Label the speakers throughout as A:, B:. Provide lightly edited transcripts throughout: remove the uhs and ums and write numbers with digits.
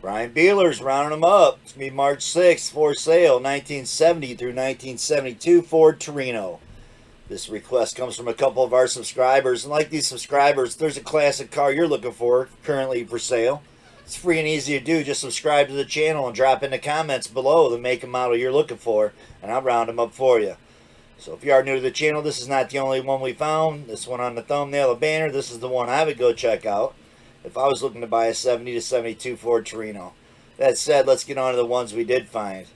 A: Brian Bealer's rounding them up. It's going to be March 6th for sale, 1970 through 1972 Ford Torino. This request comes from a couple of our subscribers. And like these subscribers, if there's a classic car you're looking for currently for sale, it's free and easy to do. Just subscribe to the channel and drop in the comments below the make and model you're looking for, and I'll round them up for you. So if you are new to the channel, this is not the only one we found. This one on the thumbnail, the banner, this is the one I would go check out if I was looking to buy a 70 to 72 Ford Torino. That said, let's get on to the ones we did find.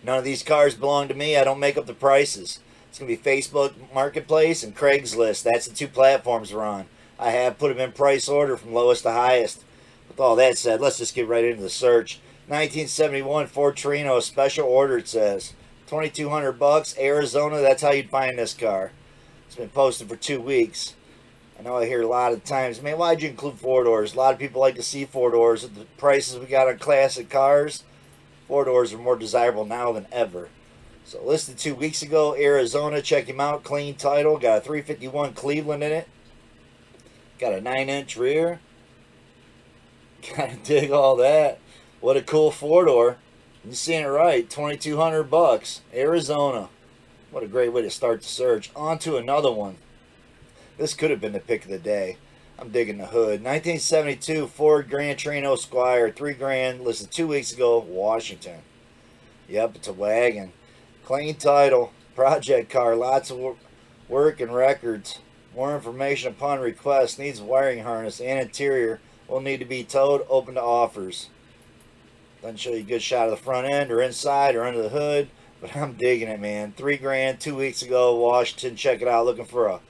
A: None of these cars belong to me. I don't make up the prices. It's going to be Facebook Marketplace and Craigslist. That's the two platforms we're on. I have put them in price order from lowest to highest. With all that said, let's just get right into the search. 1971 Ford Torino, special order, it says. $2,200, Arizona. That's how you'd find this car. It's been posted for 2 weeks. I know I hear a lot of times, man, why'd you include four doors? A lot of people like to see four doors. At the prices we got on classic cars, four doors are more desirable now than ever. So listed 2 weeks ago, Arizona. Check him out. Clean title. Got a 351 Cleveland in it. Got a 9-inch rear. Gotta dig all that. What a cool four door. You're seeing it right. $2,200. Arizona. What a great way to start the search. On to another one. This could have been the pick of the day. I'm digging the hood. 1972 Ford Grand Torino Squire, $3,000, listed 2 weeks ago, Washington. Yep, it's a wagon. Clean title, project car, lots of work and records. More information upon request. Needs a wiring harness and interior. Will need to be towed. Open to offers. Doesn't show you a good shot of the front end or inside or under the hood, but I'm digging it, man. $3,000, 2 weeks ago, Washington. Check it out. Looking for a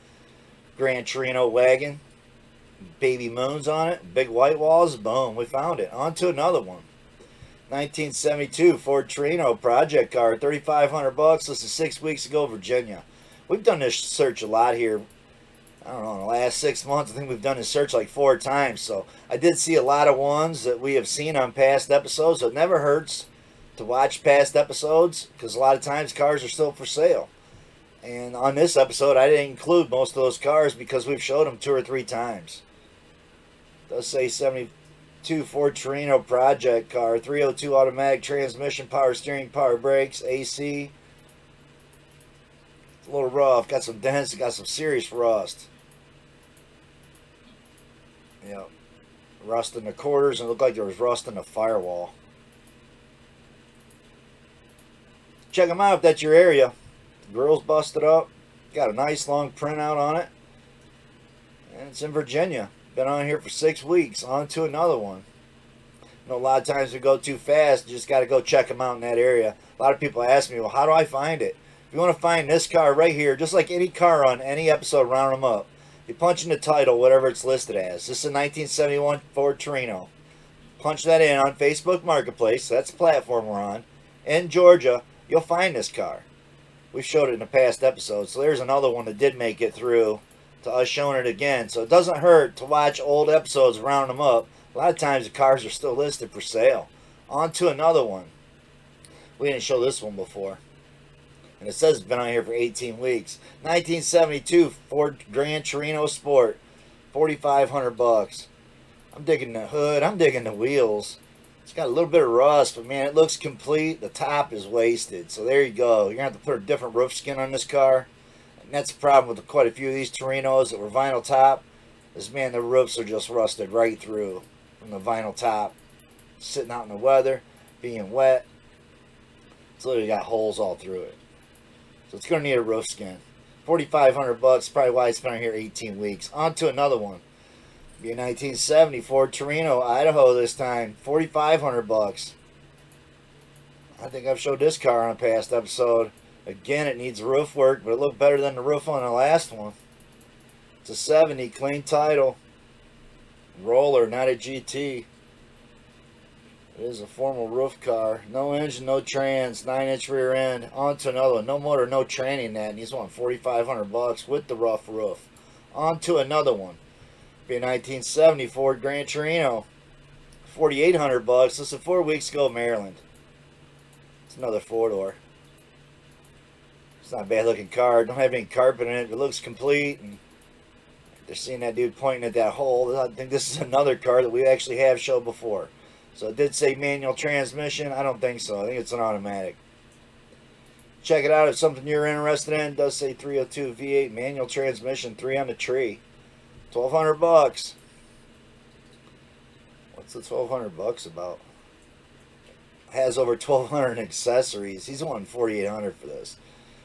A: Grand Torino wagon, baby moons on it, big white walls. Boom, we found it. On to another one. 1972 Ford Torino project car, $3,500. This is 6 weeks ago, Virginia. We've done this search a lot here. I don't know, in the last 6 months, I think we've done this search like 4 times. So I did see a lot of ones that we have seen on past episodes. So it never hurts to watch past episodes because a lot of times cars are still for sale. And on this episode, I didn't include most of those cars because we've showed them 2 or 3 times. It does say 72 Ford Torino project car, 302 automatic transmission, power steering, power brakes, AC. It's a little rough. Got some dents. Got some serious rust. Yep. Rust in the quarters, and it looked like there was rust in the firewall. Check them out if that's your area. Grill's busted up. Got a nice long printout on it. And it's in Virginia. Been on here for 6 weeks. On to another one. You know, a lot of times we go too fast. You just got to go check them out in that area. A lot of people ask me, well, how do I find it? If you want to find this car right here, just like any car on any episode, round them up. You punch in the title, whatever it's listed as. This is a 1971 Ford Torino. Punch that in on Facebook Marketplace. That's the platform we're on. In Georgia, you'll find this car. We've showed it in the past episodes. So there's another one that did make it through to us showing it again. So it doesn't hurt to watch old episodes, round them up. A lot of times the cars are still listed for sale. On to another one. We didn't show this one before. And it says it's been on here for 18 weeks. 1972 Ford Grand Torino Sport. $4,500. I'm digging the hood. I'm digging the wheels. It's got a little bit of rust, but man, it looks complete. The top is wasted. So there you go. You're going to have to put a different roof skin on this car. And that's the problem with quite a few of these Torinos that were vinyl top. Is, man, the roofs are just rusted right through from the vinyl top. Sitting out in the weather, being wet. It's literally got holes all through it. So it's going to need a roof skin. $4,500, probably why it's been on here 18 weeks. On to another one. Be a 1970 Ford Torino, Idaho this time. $4,500. I think I've showed this car on a past episode. Again, it needs roof work, but it looked better than the roof on the last one. It's a 70, clean title. Roller, not a GT. It is a formal roof car. No engine, no trans, 9-inch rear end. On to another one. No motor, no tranny in that. And he's wanting $4,500 with the rough roof. On to another one. Be a 1970 Ford Grand Torino. $4,800. This is 4 weeks ago, Maryland. It's another 4-door. It's not a bad looking car. Don't have any carpet in it. It looks complete. And they're seeing that dude pointing at that hole. I think this is another car that we actually have showed before. So it did say manual transmission. I don't think so. I think it's an automatic. Check it out if something you're interested in. It does say 302 V8 manual transmission, 3 on the tree. 1,200 bucks. What's the 1,200 bucks about? Has over 1,200 accessories. He's wanting 4,800 for this.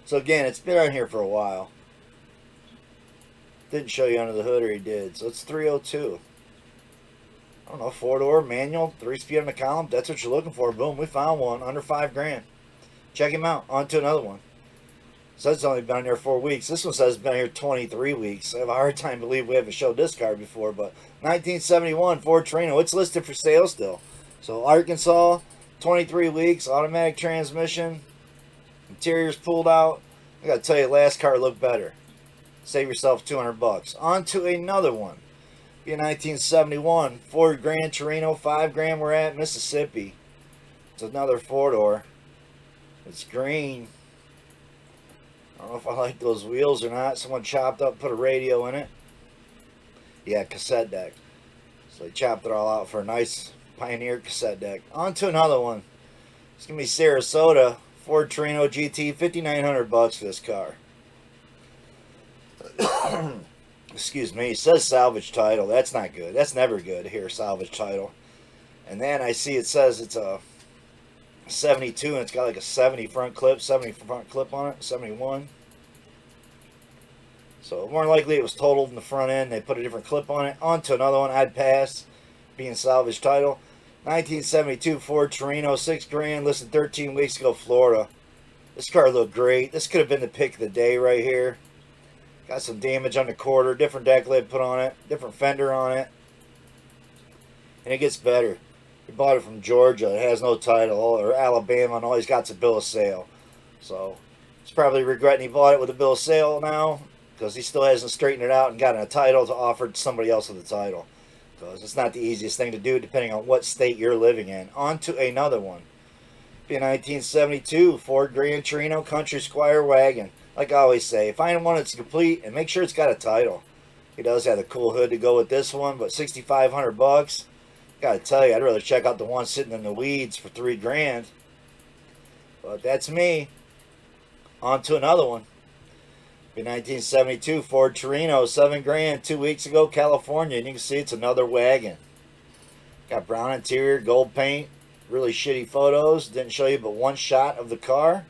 A: So again, it's been on here for a while. Didn't show you under the hood, or he did. So it's 302. I don't know, 4-door manual, 3-speed on the column. That's what you're looking for. Boom, we found one under $5,000. Check him out. On to another one. Says it's only been here 4 weeks. This one says it's been here 23 weeks. I have a hard time believing we haven't showed this car before. But 1971 Ford Torino. It's listed for sale still. So Arkansas, 23 weeks, automatic transmission, interior's pulled out. I gotta tell you, last car looked better. Save yourself 200 bucks. On to another one. Be a 1971 Ford Grand Torino, $5,000. We're at Mississippi. It's another 4-door. It's green. I don't know if I like those wheels or not. Someone chopped up, put a radio in it. Yeah, cassette deck. So they chopped it all out for a nice Pioneer cassette deck. On to another one. It's going to be Sarasota Ford Torino GT, 5,900 bucks for this car. Excuse me. It says salvage title. That's not good. That's never good here, salvage title. And then I see it says it's a 72 and it's got like a 70 front clip on it, 71. So more than likely it was totaled in the front end. They put a different clip on it. On to another one. I'd pass, being salvage title. 1972 Ford Torino, $6,000, listed 13 weeks ago, Florida. This car looked great. This could have been the pick of the day right here. Got some damage on the quarter, different deck lid put on it, different fender on it. And it gets better. He bought it from Georgia. It has no title, or Alabama, and all he's got's a bill of sale. So he's probably regretting he bought it with a bill of sale now, because he still hasn't straightened it out and gotten a title to offer to somebody else with a title. Because it's not the easiest thing to do depending on what state you're living in. On to another one. Be a 1972 Ford Grand Torino Country Squire wagon. Like I always say, find one that's complete and make sure it's got a title. He does have a cool hood to go with this one, but 6,500 bucks. Gotta tell you, I'd rather check out the one sitting in the weeds for $3,000. But that's me. On to another one. Be 1972 Ford Torino, $7,000, 2 weeks ago, California. And you can see it's another wagon. Got brown interior, gold paint, really shitty photos. Didn't show you but one shot of the car,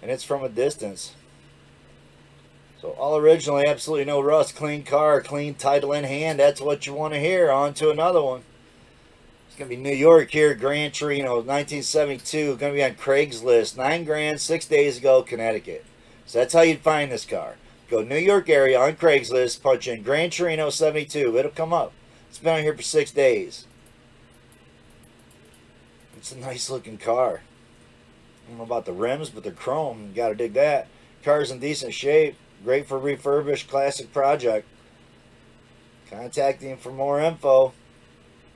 A: and it's from a distance. So all originally, absolutely no rust, clean car, clean title in hand. That's what you want to hear. On to another one. It's going to be New York here, Grand Torino, 1972. Going to be on Craigslist, $9,000, 6 days ago, Connecticut. So that's how you'd find this car. Go New York area on Craigslist, punch in Grand Torino 72. It'll come up. It's been on here for 6 days. It's a nice looking car. I don't know about the rims, but they're chrome. You gotta dig that. Car's in decent shape. Great for refurbished classic project. Contact him for more info.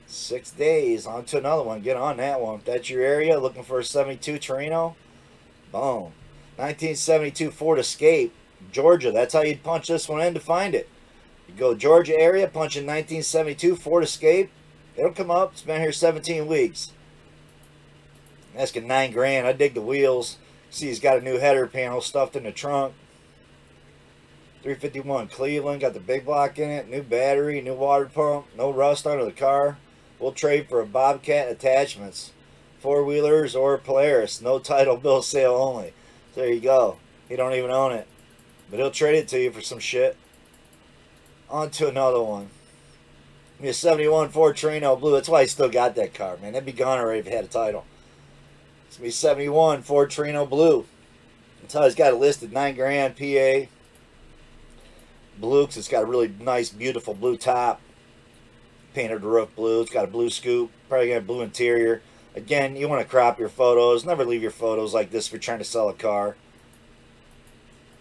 A: 6 days. On to another one. Get on that one. If that's your area, looking for a 72 Torino, boom. 1972 Ford Escape, Georgia. That's how you'd punch this one in to find it. You go Georgia area, punch in 1972 Ford Escape. It'll come up. It's been here 17 weeks. Asking $9,000. I dig the wheels. See, he's got a new header panel stuffed in the trunk. 351 Cleveland. Got the big block in it. New battery, new water pump. No rust under the car. We'll trade for a Bobcat attachments. 4-wheelers or Polaris. No title, bill of sale only. There you go. He don't even own it, but he'll trade it to you for some shit. On to another one. Be a 71 Ford Torino Blue. That's why he still got that car, man. That'd be gone already if he had a title. It's gonna be 71 Ford Torino Blue. That's how he's got it listed. $9,000 PA. Blue, because it's got a really nice, beautiful blue top. Painted the roof blue. It's got a blue scoop. Probably got a blue interior. Again, you want to crop your photos. Never leave your photos like this if you're trying to sell a car.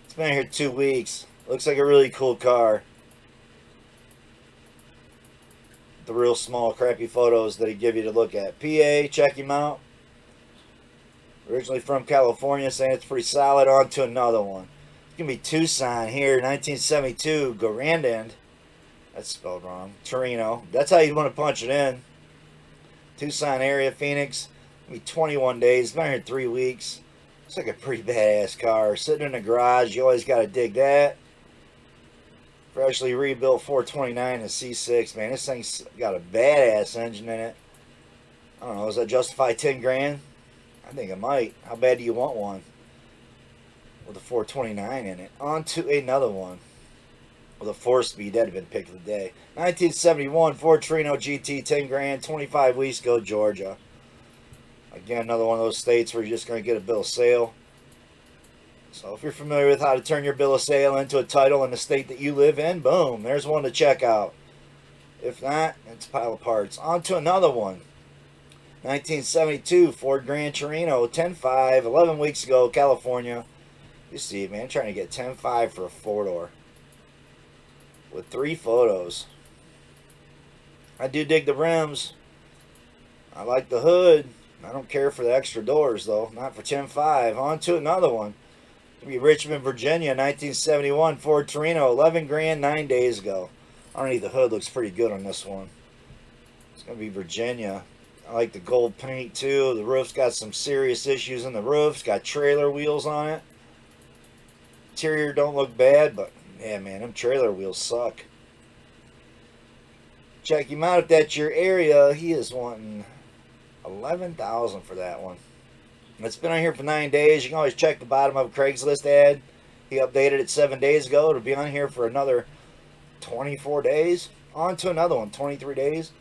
A: It's been here 2 weeks. Looks like a really cool car. The real small, crappy photos that he give you to look at. PA, check him out. Originally from California, saying it's pretty solid. On to another one. It's going to be Tucson here, 1972, Garandand. That's spelled wrong. Torino. That's how you want to punch it in. Tucson area, Phoenix. It'll be 21 days. Been here 3 weeks. It's like a pretty badass car. Sitting in the garage, you always got to dig that. Freshly rebuilt 429 and C6, man. This thing's got a badass engine in it. I don't know, does that justify 10 grand? I think it might. How bad do you want one with a 429 in it? On to another one with a 4-speed. That'd have been pick of the day. 1971 Ford Torino GT, 10 grand, 25 weeks ago, Georgia. Again, another one of those states where you're just going to get a bill of sale. So if you're familiar with how to turn your bill of sale into a title in the state that you live in, boom, there's one to check out. If not, it's a pile of parts. On to another one. 1972 Ford Grand Torino, 10.5, 11 weeks ago, California. You see, man, trying to get 10.5 for a 4-door with 3 photos. I do dig the rims. I like the hood. I don't care for the extra doors, though. Not for 10.5. On to another one. It'll be Richmond, Virginia, 1971 Ford Torino, 11 grand, 9 days ago. Underneath the hood looks pretty good on this one. It's going to be Virginia. I like the gold paint too. The roof's got some serious issues in the roof. It's got trailer wheels on it. Interior don't look bad, but yeah, man, them trailer wheels suck. Check him out if that's your area. He is wanting $11,000 for that one. It's been on here for 9 days. You can always check the bottom of a Craigslist ad. He updated it 7 days ago. It'll be on here for another 24 days. On to another one, 23 days.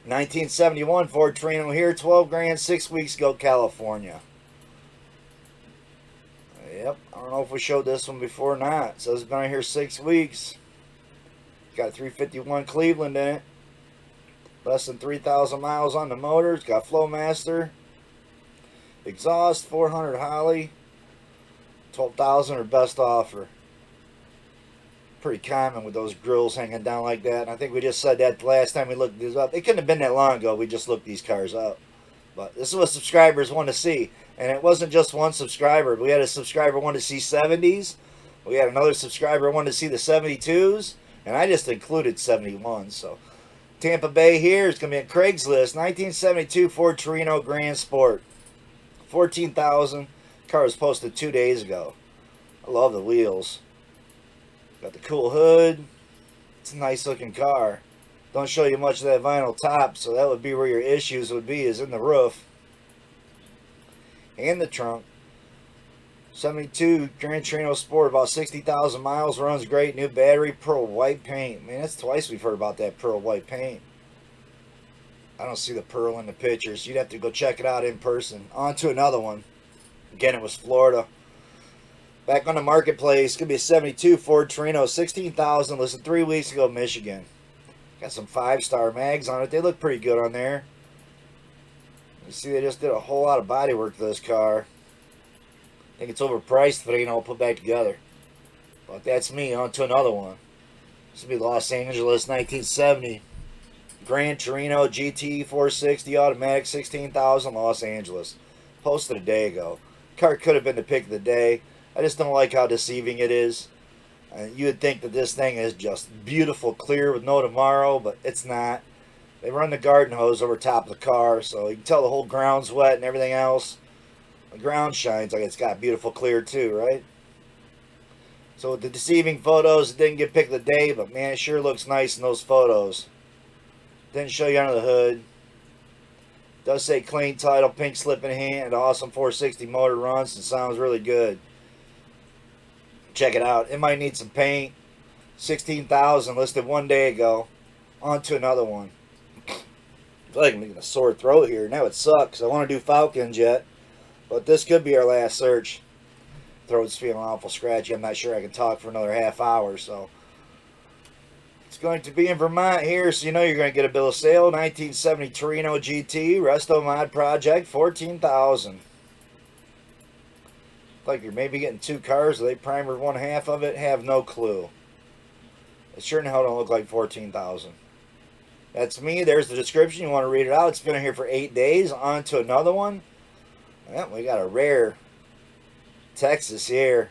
A: 1971 Ford Torino here, 12 grand, 6 weeks ago, California. Yep, I don't know if we showed this one before or not. It says it's been on here 6 weeks. Got 351 Cleveland in it. Less than 3,000 miles on the motor. It's got Flowmaster. Exhaust, 400 Holly. 12,000 or best offer. Pretty common with those grills hanging down like that. And I think we just said that the last time we looked these up. It couldn't have been that long ago. We just looked these cars up. But this is what subscribers want to see. And it wasn't just one subscriber. We had a subscriber want to see 70s. We had another subscriber want to see the 72s. And I just included 71. So Tampa Bay here is going to be at Craigslist. 1972 Ford Torino Grand Sport. 14,000. Car was posted 2 days ago. I love the wheels. Got the cool hood. It's a nice looking car. Don't show you much of that vinyl top, so that would be where your issues would be, is in the roof. And the trunk. 72 Gran Torino Sport, about 60,000 miles, runs great. New battery, pearl white paint. Man, that's twice we've heard about that pearl white paint. I don't see the pearl in the pictures. You'd have to go check it out in person. On to another one. Again, it was Florida. Back on the marketplace, could be a 72 Ford Torino, 16,000, listed 3 weeks ago, Michigan. Got some 5-star mags on it. They look pretty good on there. You see, they just did a whole lot of body work to this car. I think it's overpriced for it all put back together. But that's me. On to another one. This will be Los Angeles, 1970. Gran Torino GT 460 automatic, 16,000, Los Angeles. Posted a day ago. Car could have been the pick of the day. I just don't like how deceiving it is. You would think that this thing is just beautiful, clear with no tomorrow, but it's not. They run the garden hose over top of the car, so you can tell the whole ground's wet and everything else. The ground shines like it's got beautiful clear too, right? So with the deceiving photos, it didn't get pick of the day, but man, it sure looks nice in those photos. Didn't show you under the hood. Does say clean title, pink slip in hand, awesome 460 motor, runs and sounds really good. Check it out. It might need some paint. 16,000 listed 1 day ago. On to another one. I feel like I'm getting a sore throat here. Now it sucks. I want to do Falcons yet. But this could be our last search. Throat's feeling awful scratchy. I'm not sure I can talk for another half hour. So it's going to be in Vermont here. So you know you're going to get a bill of sale. 1970 Torino GT. Resto Mod Project. 14,000. Like you're maybe getting 2 cars. They primered one half of it. Have no clue. It sure in hell don't look like 14,000. That's me. There's the description. You want to read it out. It's been here for 8 days. On to another one. Well, we got a rare Texas here.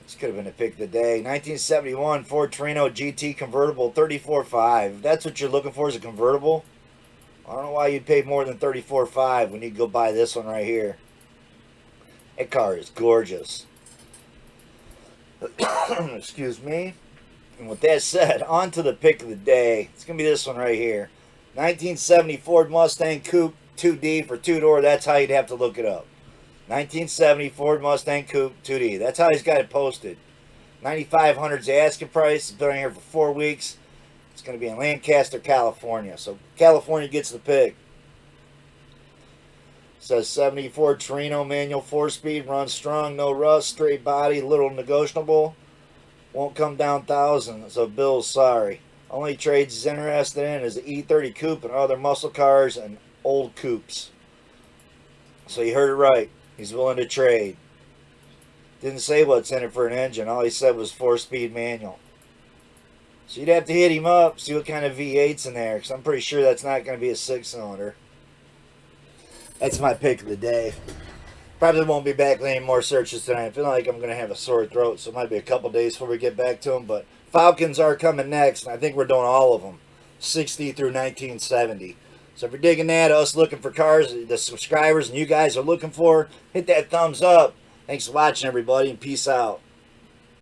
A: This could have been a pick of the day. 1971 Ford Torino GT convertible, 34.5. If that's what you're looking for, is a convertible. I don't know why you'd pay more than $34,500 when you go buy this one right here. That car is gorgeous. Excuse me. And with that said, on to the pick of the day. It's going to be this one right here. 1970 Ford Mustang Coupe 2D for two-door. That's how you'd have to look it up. 1970 Ford Mustang Coupe 2D. That's how he's got it posted. 9,500's the asking price. It's been on here for 4 weeks. It's going to be in Lancaster, California. So California gets the pick. It says 74 Torino manual 4-speed, runs strong, no rust, straight body, little negotiable. Won't come down thousands, so Bill's sorry. Only trades he's interested in is the E30 Coupe and other muscle cars and old coupes. So you heard it right. He's willing to trade. Didn't say what's in it for an engine. All he said was 4-speed manual. So you'd have to hit him up, see what kind of V8's in there, because I'm pretty sure that's not going to be a 6-cylinder. That's my pick of the day. Probably won't be back with any more searches tonight. I feel like I'm going to have a sore throat, so it might be a couple days before we get back to them. But Falcons are coming next, and I think we're doing all of them, 60 through 1970. So if you're digging that, us looking for cars, the subscribers and you guys are looking for, hit that thumbs up. Thanks for watching, everybody, and peace out.